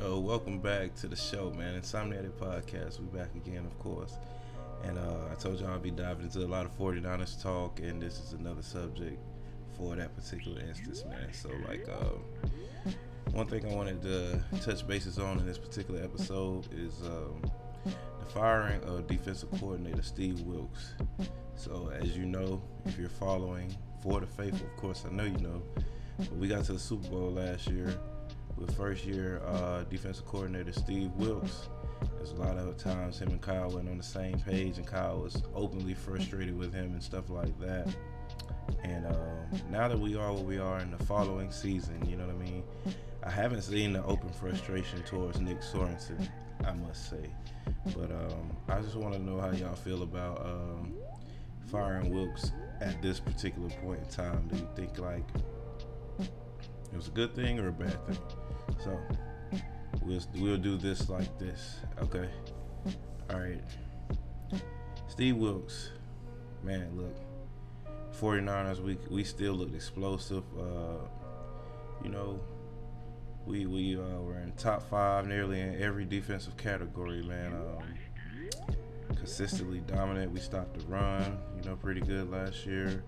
Yo, welcome back to the show, man. Insomniatic Podcast. We back again, of course. And I told y'all I'd be diving into a lot of 49ers talk, and this is another subject for that particular instance, man. So, one thing I wanted to touch bases on in this particular episode is the firing of defensive coordinator Steve Wilks. So, as you know, if you're following For the Faithful, of course, I know you know, but we got to the Super Bowl last year with first-year defensive coordinator Steve Wilks. There's a lot of times him and Kyle went on the same page, and Kyle was openly frustrated with him and stuff like that. And now that we are where we are in the following season, you know what I mean? I haven't seen the open frustration towards Nick Sorensen, I must say. But I just want to know how y'all feel about firing Wilks at this particular point in time. Do you think like it was a good thing or a bad thing? So we'll do this like this, okay? All right. Steve Wilks, man, look, 49ers, we still looked explosive. We were in top 5 nearly in every defensive category, man. Consistently dominant. We stopped the run, pretty good last year.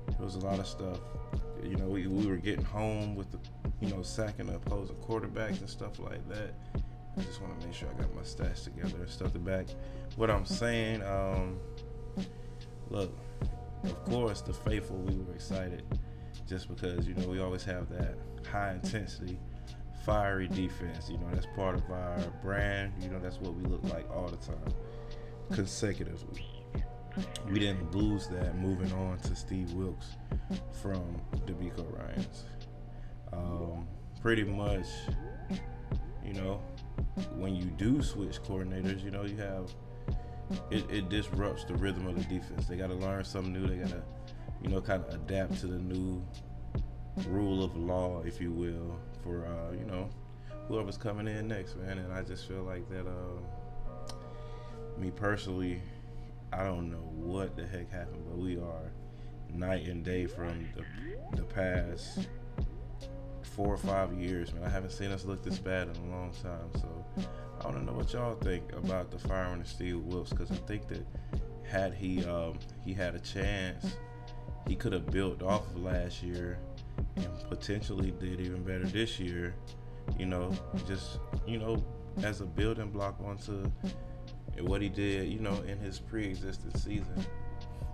There was a lot of stuff. We were getting home with the, sacking the opposing quarterbacks and stuff like that. I just want to make sure I got my stats together and stuff to back what I'm saying. Look, of course, the faithful, we were excited just because, we always have that high intensity, fiery defense. That's part of our brand. That's what we look like all the time, consecutively. We didn't lose that moving on to Steve Wilks from DeMeco Ryans. Pretty much, when you do switch coordinators, you have it disrupts the rhythm of the defense. They got to learn something new. They got to, kind of adapt to the new rule of law, if you will, for whoever's coming in next, man. And I just feel like that. Me personally, I don't know what the heck happened, but we are night and day from the past 4 or 5 years, man. I haven't seen us look this bad in a long time. So I want to know what y'all think about the firing of Steve Wilks, because I think that had he had a chance, he could have built off of last year and potentially did even better this year. Just as a building block onto what he did, in his pre-existing season.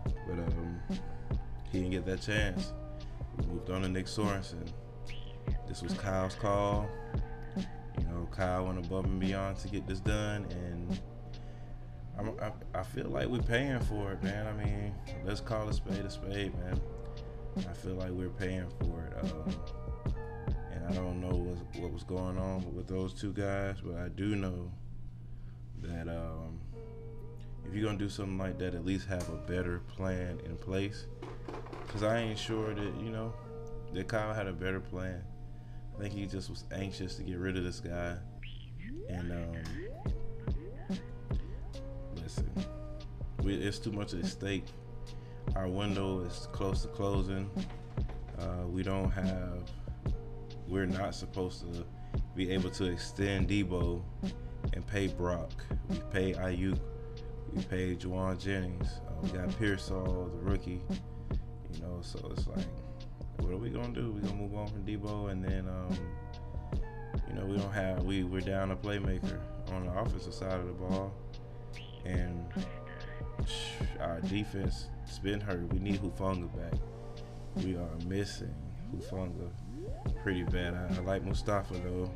But he didn't get that chance. We moved on to Nick Sorensen. This was Kyle's call. Kyle went above and beyond to get this done, and I feel like we're paying for it, man. I mean, let's call a spade, man. I feel like we're paying for it. And I don't know what was going on with those two guys, but I do know that if you're going to do something like that, at least have a better plan in place. Because I ain't sure that, that Kyle had a better plan. I think he just was anxious to get rid of this guy. And listen, it's too much at stake. Our window is close to closing. We're not supposed to be able to extend Debo and pay Brock. We paid Ayuk. We paid Juwan Jennings. We got Pearsall, the rookie. So it's like, what are we gonna do? We're gonna move on from Debo, and then we're down a playmaker on the offensive side of the ball, and our defense has been hurt. We need Hufanga back. We are missing Hufanga pretty bad. I like Mustafa though.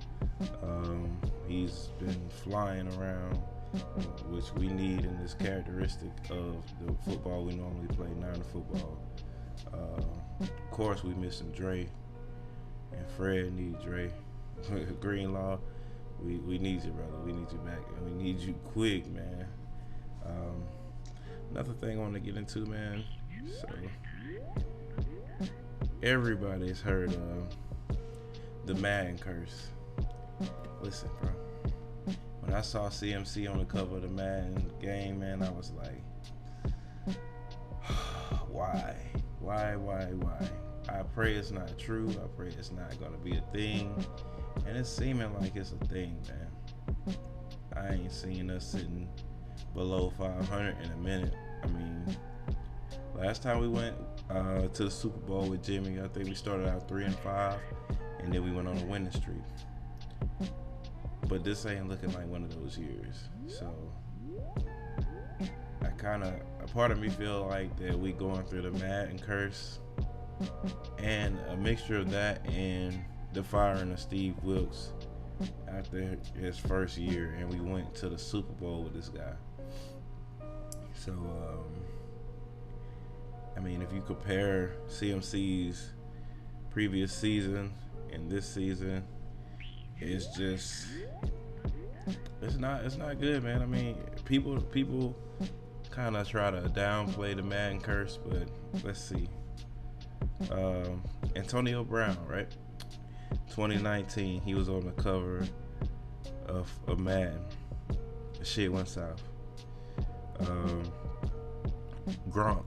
He's been flying around, which we need in this characteristic of the football we normally play, Niner football. Of course, we missing Dre, and Fred needs Dre. Greenlaw, we need you, brother. We need you back, and we need you quick, man. Another thing I want to get into, man. So everybody's heard of the Madden curse. Listen, bro. When I saw CMC on the cover of the Madden game, man, I was like, why? I pray it's not true. I pray it's not going to be a thing. and it's seeming like it's a thing, man. I ain't seen us sitting below 500 in a minute. I mean, last time we went to the Super Bowl with Jimmy, I think we started out 3-5, and then we went on a winning streak. But this ain't looking like one of those years. So a part of me feel like that we going through the Madden curse, and a mixture of that and the firing of Steve Wilkes after his first year, and we went to the Super Bowl with this guy. So, I mean, if you compare CMC's previous season and this season, it's not good, man. I mean, people kind of try to downplay the Madden curse, but let's see. Antonio Brown, right? 2019, he was on the cover of Madden. The shit went south. Gronk,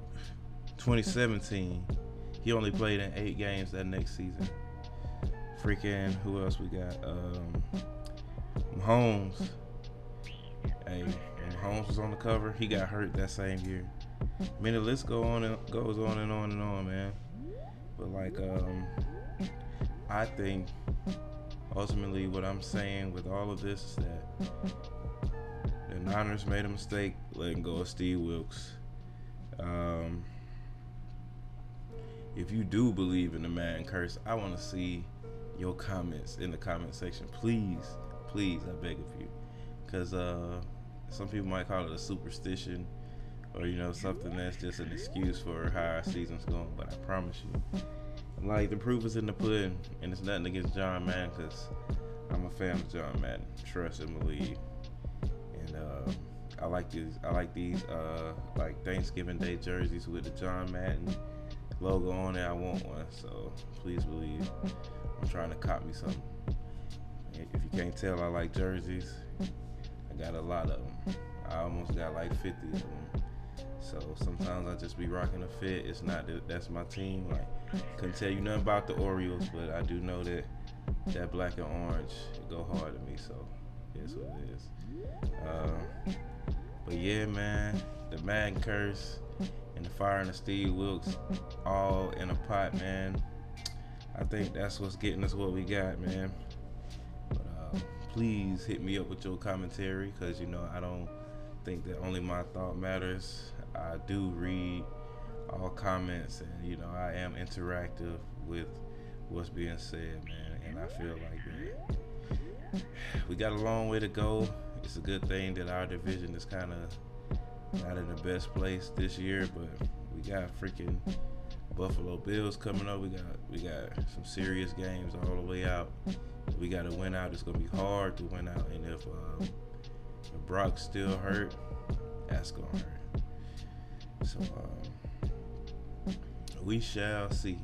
2017, he only played in 8 games that next season. Freaking, who else we got? Mahomes. Hey, when Mahomes was on the cover, he got hurt that same year. I mean, the list goes on and on, man. But like, I think ultimately what I'm saying with all of this is that the Niners made a mistake letting go of Steve Wilkes. If you do believe in the Madden curse, I want to see your comments in the comment section. Please, I beg of you. Because some people might call it a superstition, or, you know, something that's just an excuse for how our season's going. But I promise you, like, the proof is in the pudding, and it's nothing against John Madden, because I'm a fan of John Madden. Trust and believe. And I like these like Thanksgiving Day jerseys with the John Madden logo on it. I want one, so please believe. I'm trying to cop me something. If you can't tell, I like jerseys. I got a lot of them. I almost got like 50 of them. So sometimes I just be rocking a fit. It's not that's my team. Like, couldn't tell you nothing about the Orioles, but I do know that black and orange go hard to me. So it's what it is. But yeah, man, the Madden curse and the firing of Steve Wilkes all in a pot, man. I think that's what's getting us what we got, man. But please hit me up with your commentary, because, you know, I don't think that only my thought matters. I do read all comments, and, you know, I am interactive with what's being said, man. And I feel like that we got a long way to go. It's a good thing that our division is kind of not in the best place this year, but we got freaking Buffalo Bills coming up. We got some serious games all the way out. We got to win out. It's gonna be hard to win out, and if Brock's still hurt, that's gonna hurt. So we shall see.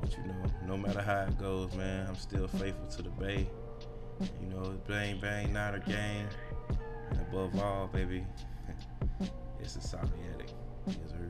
But, you know, no matter how it goes, man, I'm still faithful to the Bay. You know, bang bang, Niner gang, and above all, baby, it's a Soniatic. Yes, sir.